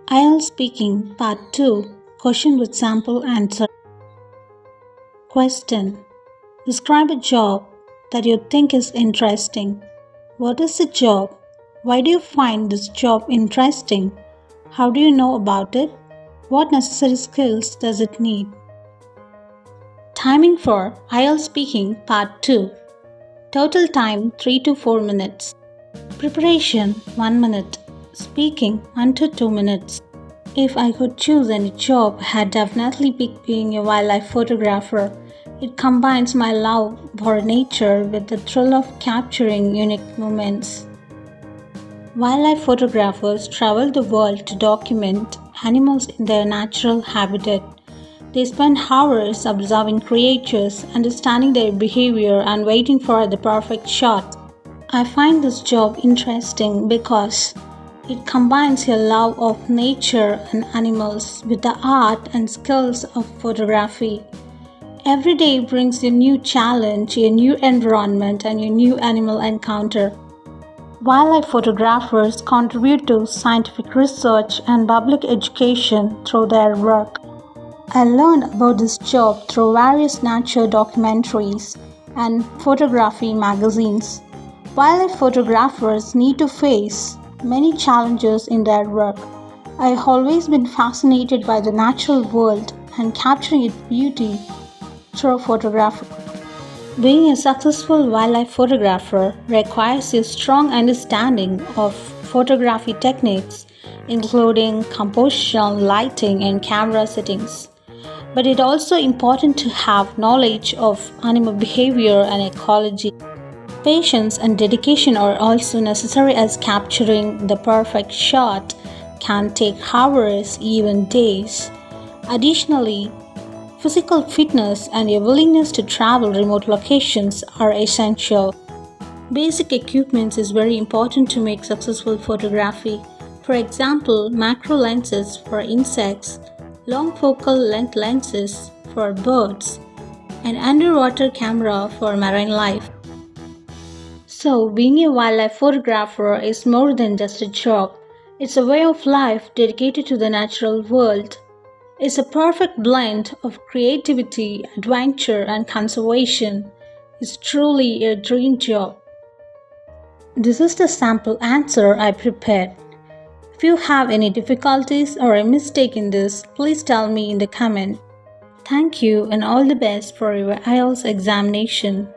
IELTS Speaking Part 2 Question with Sample Answer. Question. Describe a job that you think is interesting. What is the job? Why do you find this job interesting? How do you know about it? What necessary skills does it need? Timing for IELTS Speaking Part 2. Total time 3 to 4 minutes. Preparation 1 minute. Speaking 1 to 2 minutes. If I could choose any job, I'd definitely pick being a wildlife photographer. It combines my love for nature with the thrill of capturing unique moments. Wildlife photographers travel the world to document animals in their natural habitat. They spend hours observing creatures, understanding their behavior, and waiting for the perfect shot. I find this job interesting because it combines your love of nature and animals with the art and skills of photography. Every day brings a new challenge, a new environment, and a new animal encounter. Wildlife photographers contribute to scientific research and public education through their work. I learned about this job through various nature documentaries and photography magazines. Wildlife photographers need to face many challenges in their work. I've always been fascinated by the natural world and capturing its beauty through photography. Being a successful wildlife photographer requires a strong understanding of photography techniques, including composition, lighting, and camera settings. But it's also important to have knowledge of animal behavior and ecology. Patience and dedication are also necessary, as capturing the perfect shot can take hours, even days. Additionally, physical fitness and a willingness to travel remote locations are essential. Basic equipment is very important to make successful photography. For example, macro lenses for insects, long focal length lenses for birds, and underwater camera for marine life. So, being a wildlife photographer is more than just a job. It's a way of life dedicated to the natural world. It's a perfect blend of creativity, adventure, and conservation. It's truly a dream job. This is the sample answer I prepared. If you have any difficulties or a mistake in this, please tell me in the comment. Thank you and all the best for your IELTS examination.